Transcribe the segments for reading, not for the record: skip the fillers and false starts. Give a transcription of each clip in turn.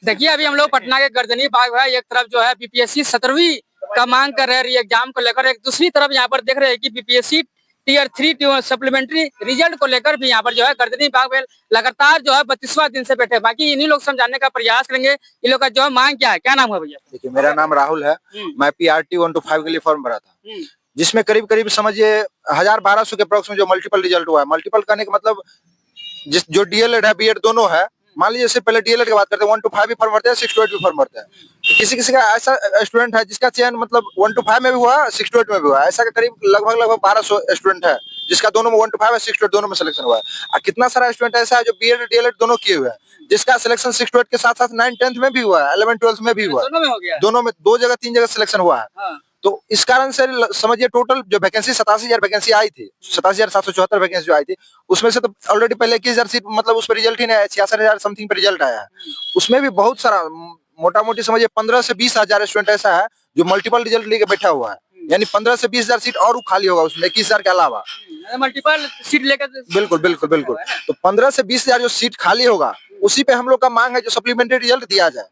देखिए अभी हम लोग पटना के गर्दनी बाग है, एक तरफ जो है बीपीएससी 17वीं का मांग कर रहे हैं एग्जाम को लेकर, एक दूसरी तरफ यहाँ पर देख रहे हैं कि बीपीएससी टीयर 3 सप्लीमेंट्री रिजल्ट को लेकर भी यहाँ पर जो है गर्दनी बाग में लगातार जो है 32वां दिन से बैठे। बाकी इन्हीं लोग समझाने का प्रयास करेंगे इन लोग का जो है मांग क्या है। क्या नाम है भैया? देखिए मेरा नाम राहुल है। मैं PRT 125 के लिए फॉर्म भरा था, जिसमें करीब करीब समझिए 1000-1200 के अप्रोक्स में जो मल्टीपल रिजल्ट हुआ है। मल्टीपल करने का मतलब जो DLED है BEd दोनों है, मान लीजिए पहले DLED की बात करते हैं, 1 to 5 भी फॉर्म भरते हैं, 6 to 8 भी फॉर्म भरते हैं। किसी किसी का ऐसा स्टूडेंट है जिसका चयन मतलब 1 to 5 में भी हुआ, 6 to 8 में भी हुआ। ऐसा करीब लगभग 1200 स्टूडेंट है जिसका दोनों में 1 to 5 और 6 to 8 दोनों में सिलेक्शन हुआ है। और कितना सारा स्टूडेंट ऐसा है जो BEd DLED दोनों किए हुए हैं, जिसका सिलेक्शन 6 to 8 के साथ साथ 9 10th में भी हुआ है, 11 12th में भी हुआ है। दोनों में 2 जगह 3 जगह सिलेक्शन हुआ है। तो इस कारण से समझिए टोटल जो वैकेंसी 87,000 वैकेंसी आई थी, 87,774 वैकेंसी जो आई थी, उसमें से तो ऑलरेडी पहले 21,000 सीट मतलब उस पर रिजल्ट ही नहीं आया, 66,000 समथिंग पे रिजल्ट आया है। उसमें भी बहुत सारा मोटा मोटी समझिए 15 से 20,000 स्टूडेंट ऐसा है जो मल्टीपल रिजल्ट लेके बैठा हुआ है। यानी 15 से 20,000 सीट और खाली होगा उसमें 21,000 के अलावा, मल्टीपल सीट लेकर। बिल्कुल बिल्कुल बिल्कुल। तो 15 से 20,000 जो सीट खाली होगा उसी पे हम लोग का मांग है जो सप्लीमेंट्री रिजल्ट दिया जाए।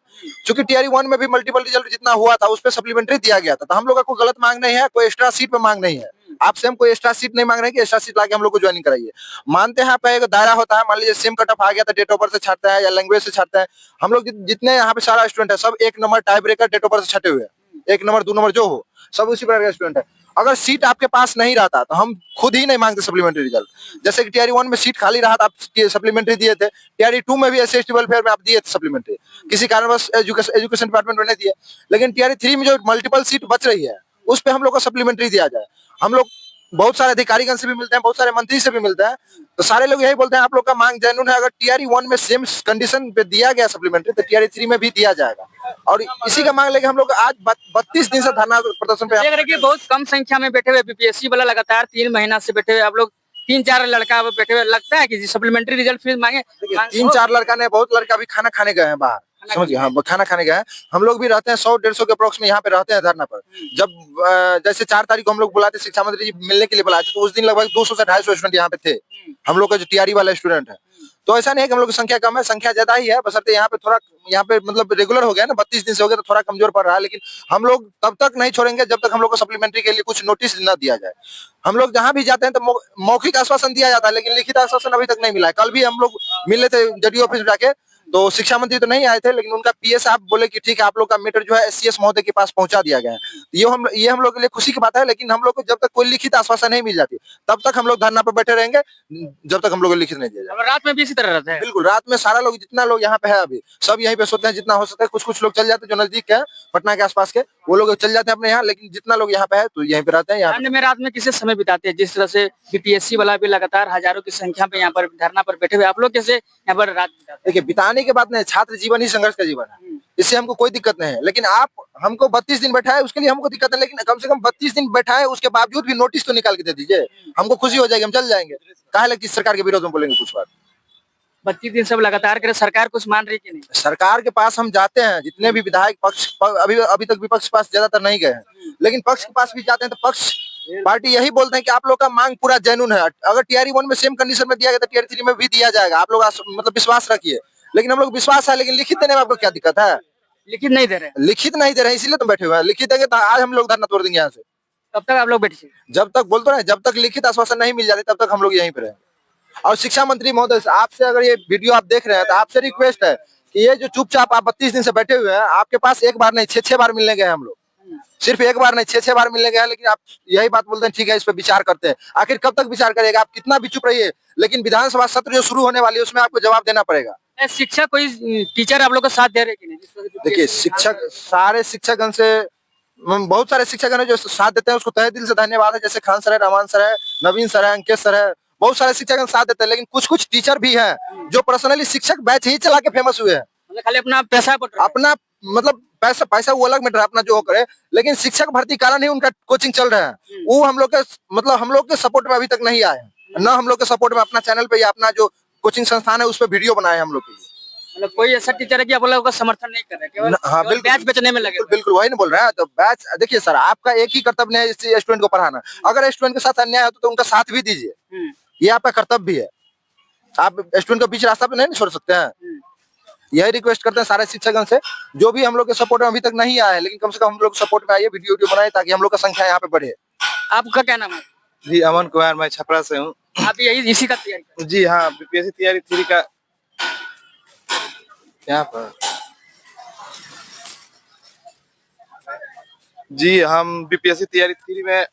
क्योंकि टीयर 1 में भी मल्टीपल रिजल्ट जितना हुआ था उस पे सप्लीमेंट्री दिया गया था। तो हम लोग का कोई गलत मांग नहीं है, कोई एक्स्ट्रा सीट पे मांग नहीं है। आपसे हम कोई एक्स्ट्रा सीट नहीं मांग रहे हैं कि एक्स्ट्रा सीट लाके हम लोग को ज्वाइनिंग कराइए। मानते हैं आपका एक दायरा होता है, मान लीजिए सेम कट ऑफ आ गया था, डेट ऑफ बर्थ से छाटते हैं या लैंग्वेज से छाटते हैं। हम लोग जितने यहाँ पे सारा स्टूडेंट है सब 1 number tie breaker date of birth से छटे हुए हैं, 1 नंबर 2 नंबर जो हो सब उसी प्रकार का स्टूडेंट है। अगर सीट आपके पास नहीं रहता तो हम खुद ही नहीं मांगते सप्लीमेंट्री रिजल्ट। जैसे कि टीयर 1 में सीट खाली रहा था, आप सप्लीमेंट्री दिए थे, टीयर 2 में भी SC/ST वेलफेयर में आप दिए थे सप्लीमेंट्री, किसी कारणवश एजुकेशन डिपार्टमेंट में नहीं दिए। लेकिन टीयर 3 में जो मल्टीपल सीट बच रही है उस पे हम लोग को सप्लीमेंट्री दिया जाए। हम लोग बहुत सारे अधिकारीगण से भी मिलते हैं, बहुत सारे मंत्री से भी मिलते हैं, तो सारे लोग यही बोलते हैं आप लोग का मांग जेन्युइन है। अगर टीयर 1 में सेम कंडीशन पे दिया गया सप्लीमेंट्री तो टीयर 3 में भी दिया जाएगा। और इसी का मांग लेके हम लोग आज 32 दिन से धरना प्रदर्शन पे देख रहे कि बहुत कम संख्या में बैठे हुए बीपीएससी वाला लगातार 3 महीना से बैठे हुए आप लोग 3-4 लड़का बैठे हुए। लगता है कि सप्लीमेंट्री रिजल्ट फिर मांगे? 3-4 लड़का ने, बहुत लड़का भी खाना खाने गए हैं बाहर, समझिए। हाँ, खाना खाने गए हैं। हम लोग भी रहते हैं 100-150 के अप्रोक्स में यहाँ पे रहते हैं धरना पर। जब जैसे 4 तारीख को हम लोग बुलाते, शिक्षा मंत्री जी मिलने के लिए बुलाए थे, तो उस दिन लगभग 200 से 250 स्टूडेंट यहाँ पे थे, हम लोग का जो टीआरई वाला स्टूडेंट है। तो ऐसा नहीं है कि हम लोग की संख्या कम है, संख्या ज्यादा ही है, बशर्ते यहाँ पे थोड़ा मतलब रेगुलर हो गया ना, 32 दिन से हो गया तो थोड़ा कमजोर पड़ रहा है। लेकिन हम लोग तब तक नहीं छोड़ेंगे जब तक हम लोग को सप्लीमेंट्री के लिए कुछ नोटिस न दिया जाए। हम लोग जहाँ भी जाते हैं तो मौखिक आश्वासन दिया जाता है, लेकिन लिखित आश्वासन अभी तक नहीं मिला है। कल भी हम लोग मिले थे जदयू ऑफिस में जाके, तो शिक्षा मंत्री तो नहीं आए थे, लेकिन उनका PS आप बोले कि ठीक है आप लोग का मैटर जो है SCS महोदय के पास पहुंचा दिया गया है। ये हम लोग के लिए खुशी की बात है। लेकिन हम लोग को जब तक कोई लिखित आश्वासन नहीं मिल जाती तब तक हम लोग धरना पर बैठे रहेंगे, जब तक हम लोग को लिखित नहीं दिया जाए। रात में भी इसी तरह रहते हैं? बिल्कुल, रात में सारा लोग, जितना लोग यहाँ पे है अभी सब यहीं पे सोते हैं, जितना हो सकता है। कुछ लोग चल जाते हैं जो नजदीक के हैं, पटना के आसपास के, वो लोग चल जाते हैं अपने यहाँ, लेकिन जितना लोग यहाँ पे है तो यहीं पे रहते हैं। यहाँ में रात में किसी समय बिताते हैं? जिस तरह से बीपीएससी वाला भी लगातार हजारों की संख्या पे यहाँ पर धरना पर बैठे हुए, आप लोग कैसे यहाँ पर रात बिताते? देखिए बिताने की बात नहीं, छात्र जीवन ही संघर्ष का जीवन है, इससे हमको कोई दिक्कत नहीं है। लेकिन आप हमको 32 दिन बैठा है उसके लिए हमको दिक्कत है, लेकिन कम से कम 32 दिन बैठा है उसके बावजूद भी नोटिस तो निकाल के दे दीजिए, हमको खुशी हो जाएगी, हम चल जाएंगे। काहे लगे सरकार के विरोध में बोलेंगे कुछ बात? 32 दिन सब लगातार करे, सरकार कुछ मान रही कि नहीं? सरकार के पास हम जाते हैं, जितने भी विधायक पक्ष अभी तक विपक्ष के पास ज्यादातर नहीं गए हैं, लेकिन पक्ष के पास भी जाते हैं तो पक्ष पार्टी यही बोलते हैं कि आप लोग का मांग पूरा जेन्युइन है। अगर टीयर 1 में सेम कंडीशन में दिया गया तो टीयर 3 में भी दिया जाएगा, आप लोग मतलब विश्वास रखिए। लेकिन हम लोग विश्वास है, लेकिन लिखित देने में आपको क्या दिक्कत है? लिखित नहीं दे रहे? लिखित नहीं दे रहे इसीलिए तो बैठे हुए हैं। लिखित देंगे तो आज हम लोग धरना तोड़ देंगे यहाँ से। तब तक आप लोग बैठिए, जब तक बोलते रहे, जब तक लिखित आश्वासन नहीं मिल जाती तब तक हम लोग यहीं पे रहेंगे। और शिक्षा मंत्री महोदय आपसे, अगर ये वीडियो आप देख रहे हैं तो आपसे रिक्वेस्ट है कि ये जो चुपचाप आप 32 दिन से बैठे हुए हैं, आपके पास एक बार नहीं 6-6 बार मिलने गए हम लोग, सिर्फ एक बार नहीं 6-6 बार मिलने गए हैं, लेकिन आप यही बात बोलते हैं ठीक है इस पर विचार करते हैं। आखिर कब तक विचार करेगा? आप कितना भी चुप रहिए, लेकिन विधानसभा सत्र जो शुरू होने वाली है उसमें आपको जवाब देना पड़ेगा। शिक्षक कोई टीचर आप लोग का साथ दे रहे कि नहीं? देखिए शिक्षक, सारे शिक्षकगण से बहुत सारे शिक्षकगण जो साथ देते हैं उसको तहे दिल से धन्यवाद है। जैसे खान सर है, रहमान सर है, नवीन सर है, अंकित सर है, बहुत सारे शिक्षकगण साथ देते हैं। लेकिन कुछ टीचर भी हैं जो पर्सनली शिक्षक बैच ही चला के फेमस हुए हैं, खाली अपना पैसा अपना मतलब पैसा वो अलग मैटर, अपना जो करे। लेकिन शिक्षक भर्ती कारण ही उनका कोचिंग चल रहा है। वो हम लोग के मतलब हम लोग के सपोर्ट में अभी तक नहीं आए हैं, न हम लोग के सपोर्ट में अपना चैनल पे या अपना जो कोचिंग संस्थान है उस पर वीडियो बनाए हम लोग के लिए। मतलब कोई ऐसा टीचर है कि आप लोगों का समर्थन नहीं कर रहे, केवल हाँ बिल्कुल बैच बेचने में लगे? बिल्कुल वही ना बोल रहा है। तो बैच, देखिए सर आपका एक ही कर्तव्य है इस स्टूडेंट को पढ़ाना। अगर स्टूडेंट के साथ अन्याय होता तो उनका साथ भी दीजिए, ये आपका कर्तव्य भी है। आप स्टूडेंट को बीच रास्ता पे नहीं छोड़ सकते हैं। यही रिक्वेस्ट करते हैं सारे शिक्षकगण से, जो भी हम लोग के सपोर्ट में अभी तक नहीं आए हैं, लेकिन कम से कम हम लोग सपोर्ट में आइए, वीडियो बनाए ताकि हम लोग का संख्या यहाँ पे बढ़े। आपका क्या नाम है? जी अमन कुमार, मैं छपरा से हूँ। आप यही इसी का तैयारी कर जी हाँ, बीपीएससी तैयारी 3 का यहाँ पर। जी हम बीपीएससी तैयारी 3 में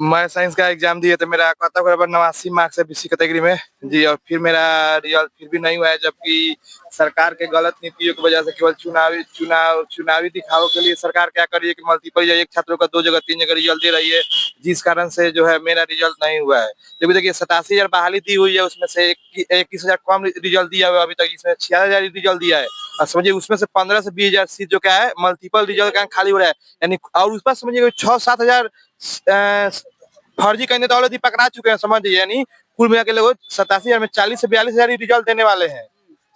मैं साइंस का एग्जाम दिए थे, मेरा कटऑफ बराबर 89 मार्क्स है बीसी कैटेगरी में जी। और फिर मेरा रिजल्ट फिर भी नहीं हुआ है, जबकि सरकार के गलत नीतियों की वजह से केवल चुनावी दिखावों के लिए सरकार क्या कर रही है कि मल्टीपल एक छात्रों का 2 जगह 3 जगह रिजल्ट दे रही है, जिस कारण से जो है मेरा रिजल्ट नहीं हुआ है। जब देखिए 87,000 बहाली दी हुई है, उसमें से 21,000 कम रिजल्ट दिया हुआ है अभी तक, इसमें 6,000 रिजल्ट दिया है। और समझिए उसमें से 15 से 20,000 सीट जो क्या है मल्टीपल रिजल्ट का खाली हो रहा है, यानी और उस पर समझिए 6-7 हजार फर्जी कैंडिडेट ऑलरेडी पकड़ा चुके हैं, समझ जाइए। यानी कुल मिला के लोग 87,000 में 40 से 42,000 रिजल्ट देने वाले हैं,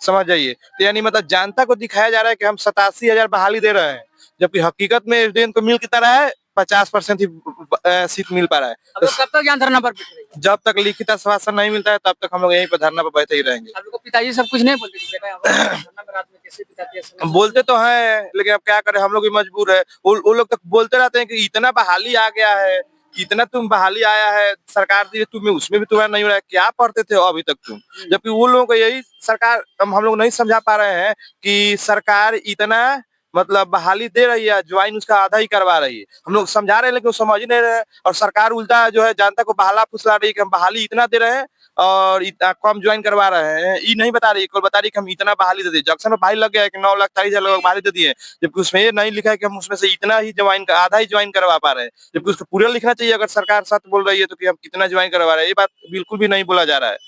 समझ जाइए। तो यानी मतलब जनता को दिखाया जा रहा है कि हम 87,000 बहाली दे रहे हैं, जबकि हकीकत में स्टूडेंट को मिल कितना रहा है, 50% ही सीट मिल पा रहा है। तो कब तक यहाँ धरना पर बैठ रहे? जब तक लिखित आश्वासन नहीं मिलता है तब तक हम लोग यहीं पर धरना पर बैठे ही रहेंगे। आप लोग को पिताजी सब कुछ नहीं बोलते कि बेटा धरना में रात में कैसे बिताते हैं? बोलते तो हैं, लेकिन अब क्या करें, हम लोग भी मजबूर है। वो लोग तक बोलते रहते हैं कि इतना बहाली आ गया है, इतना तुम बहाली आया है, सरकार दी तुम्हें, उसमें भी तुम्हारा नहीं हो रहा है, क्या पढ़ते थे अभी तक तुम? जबकि वो लोगों को यही सरकार हम लोग नहीं समझा पा रहे हैं कि सरकार इतना मतलब बहाली दे रही है, ज्वाइन उसका आधा ही करवा रही है। हम लोग समझा रहे हैं लेकिन वो समझ ही नहीं रहे हैं, और सरकार उल्टा जो है जनता को बहाला फुसला रही है कि हम बहाली इतना दे रहे हैं और इतना कम ज्वाइन करवा रहे हैं। ये नहीं बता रही है, केवल बता रही है कि हम इतना बहाली दे दिए। जंक्शन में बहाली लग गया है कि 9,40,000 लोग बहाली दे दिए, जबकि उसमें ये नहीं लिखा है कि हम उसमें से इतना ही ज्वाइन आधा ही ज्वाइन करवा पा रहे हैं, जबकि उसको पूरा लिखना चाहिए। अगर सरकार सच बोल रही है तो कि हम कितना ज्वाइन करवा रहे हैं, ये बात बिल्कुल भी नहीं बोला जा रहा है।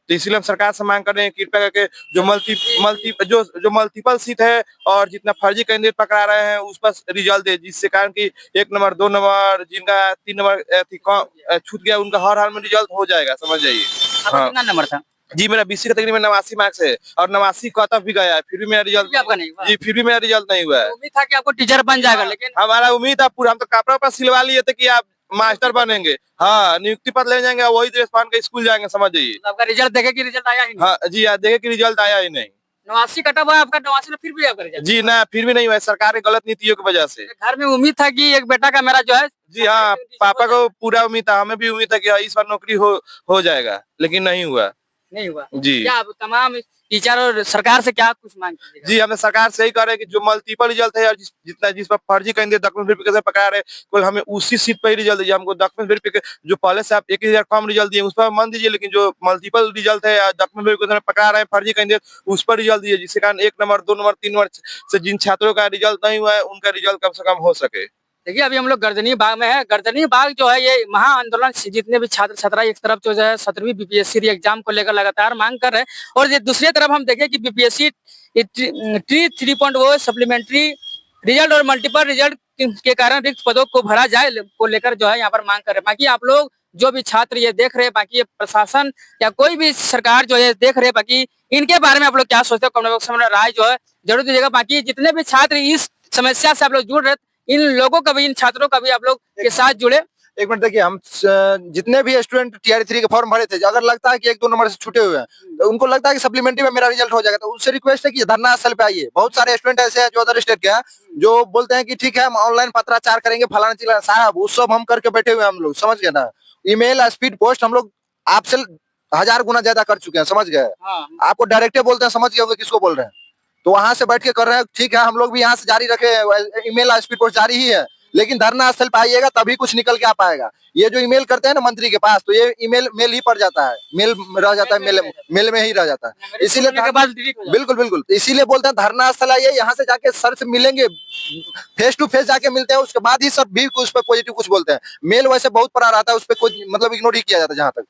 तो इसलिए हम सरकार से मांग कर रहे हैं कृपया करके जो मल्टीपल सीट है और जितना फर्जी कैंडिडेट पकड़ा रहे हैं उस पर रिजल्ट दे, जिससे कारण की 1 नंबर 2 नंबर जिनका 3 नंबर छूट गया उनका हर हाल में रिजल्ट हो जाएगा, समझ जाइए। आपका कितना नंबर था? जी मेरा बीसी कैटेगरी में 89 मार्क्स है और 89 कटऑफ भी गया है, फिर भी मेरा रिजल्ट आपका नहीं हुआ? जी फिर भी मेरा रिजल्ट नहीं हुआ है। उम्मीद था कि आपको टीचर बन जाएगा, लेकिन हमारा उम्मीद था पूरा, हम तो कपड़ा पर सिलवा लिए थे कि आप मास्टर बनेंगे, हाँ नियुक्ति पत्र ले जाएंगे, वही ड्रेस पहन के स्कूल जाएंगे, समझ जाइए। आपका रिजल्ट देखे कि रिजल्ट आया ही नहीं? हाँ जी देखे कि रिजल्ट आया ही नहीं। 89 कटा हुआ आपका, 89 में फिर भी आपका रिजल्ट? जी ना, फिर भी नहीं हुआ है, सरकार की गलत नीतियों की वजह से। घर में उम्मीद था कि एक बेटा का मेरा जो है, जी हाँ, पापा को पूरा उम्मीद था, हमें भी उम्मीद था कि इस बार नौकरी हो जाएगा, लेकिन नहीं हुआ। नहीं हुआ जी। क्या आप तमाम टीचर और सरकार से क्या कुछ मांग कीजिएगा? जी हमें सरकार से यही कह रहे हैं कि जो मल्टीपल रिजल्ट है और जिस पर फर्जी कैंडिडेट डॉक्यूमेंट वेरिफिकेशन पकड़ा रहे, केवल हमें उसी सीट पर ही रिजल्ट दीजिए। हमको डॉक्यूमेंट वेरिफिकेशन जो पहले से आप 1,000 कम रिजल्ट दिए उस पर मन दीजिए, लेकिन जो मल्टीपल रिजल्ट है डॉक्यूमेंट वेरिफिकेशन पकड़ा रहे हैं फर्जी कैंडिडेट, उस पर रिजल्ट दीजिए, जिसके कारण 1 नंबर 2 नंबर 3 नंबर से जिन छात्रों का रिजल्ट नहीं हुआ है उनका रिजल्ट कम से कम हो सके। देखिए अभी हम लोग गर्दनी बाग में है। गर्दनी बाग जो है ये महा आंदोलन जितने भी छात्र छात्रा एक तरफ जो है 17वीं बीपीएससी एग्जाम को लेकर लगातार मांग कर रहे हैं, और ये दूसरी तरफ हम देखें कि बीपीएससी 3.0 सप्लीमेंट्री रिजल्ट और मल्टीपल रिजल्ट के कारण रिक्त पदों को भरा जाए को लेकर जो है यहाँ पर मांग कर रहे हैं। बाकी आप लोग जो भी छात्र ये देख रहे हैं, बाकी ये प्रशासन या कोई भी सरकार जो है देख रहे हैं, बाकी इनके बारे में आप लोग क्या सोचते हो कमेंट बॉक्स में राय जो है जरूर दीजिएगा। बाकी जितने भी छात्र इस समस्या से आप लोग जुड़ रहे, इन लोगों का भी, इन छात्रों का भी आप लोग के साथ जुड़े। एक मिनट देखिए, हम जितने भी स्टूडेंट टीआरई 3 के फॉर्म भरे थे, अगर लगता है कि 1-2 नंबर से छूटे हुए हैं तो उनको लगता है कि सप्लीमेंट्री में मेरा रिजल्ट हो जाएगा, तो उनसे रिक्वेस्ट है कि धरना स्थल पे आइए। बहुत सारे स्टूडेंट ऐसे हैं जो अदर स्टेट के हैं जो बोलते हैं कि ठीक है हम ऑनलाइन पत्राचार करेंगे, फलाना चिल्लाना, साहब वो सब हम करके बैठे हुए हैं। हम लोग समझ गए ना, ईमेल स्पीड पोस्ट हम लोग आपसे 1000 गुना ज्यादा कर चुके हैं, समझ गए। आपको डायरेक्ट बोलते हैं, समझ गए होंगे किसको बोल रहे हैं, तो वहां से बैठ के कर रहे हैं। ठीक है, हम लोग भी यहाँ से जारी रखे, ईमेल स्पीड पोस्ट जारी ही है, लेकिन धरना स्थल पे आइएगा तभी कुछ निकल के आ पाएगा। ये जो ईमेल करते हैं ना मंत्री के पास, तो ये ईमेल मेल ही पड़ जाता है, मेल रह जाता है, मेल में ही रह जाता है। इसीलिए बिल्कुल बिल्कुल, इसीलिए बोलते हैं धरना स्थल आइए, यहाँ से जाके सर से मिलेंगे, फेस टू फेस जाके मिलते हैं, उसके बाद ही सर भी उस पर पॉजिटिव कुछ बोलते हैं। मेल वैसे बहुत पड़ा रहता है, उस पर कोई मतलब इग्नोर ही किया जाता है जहाँ तक।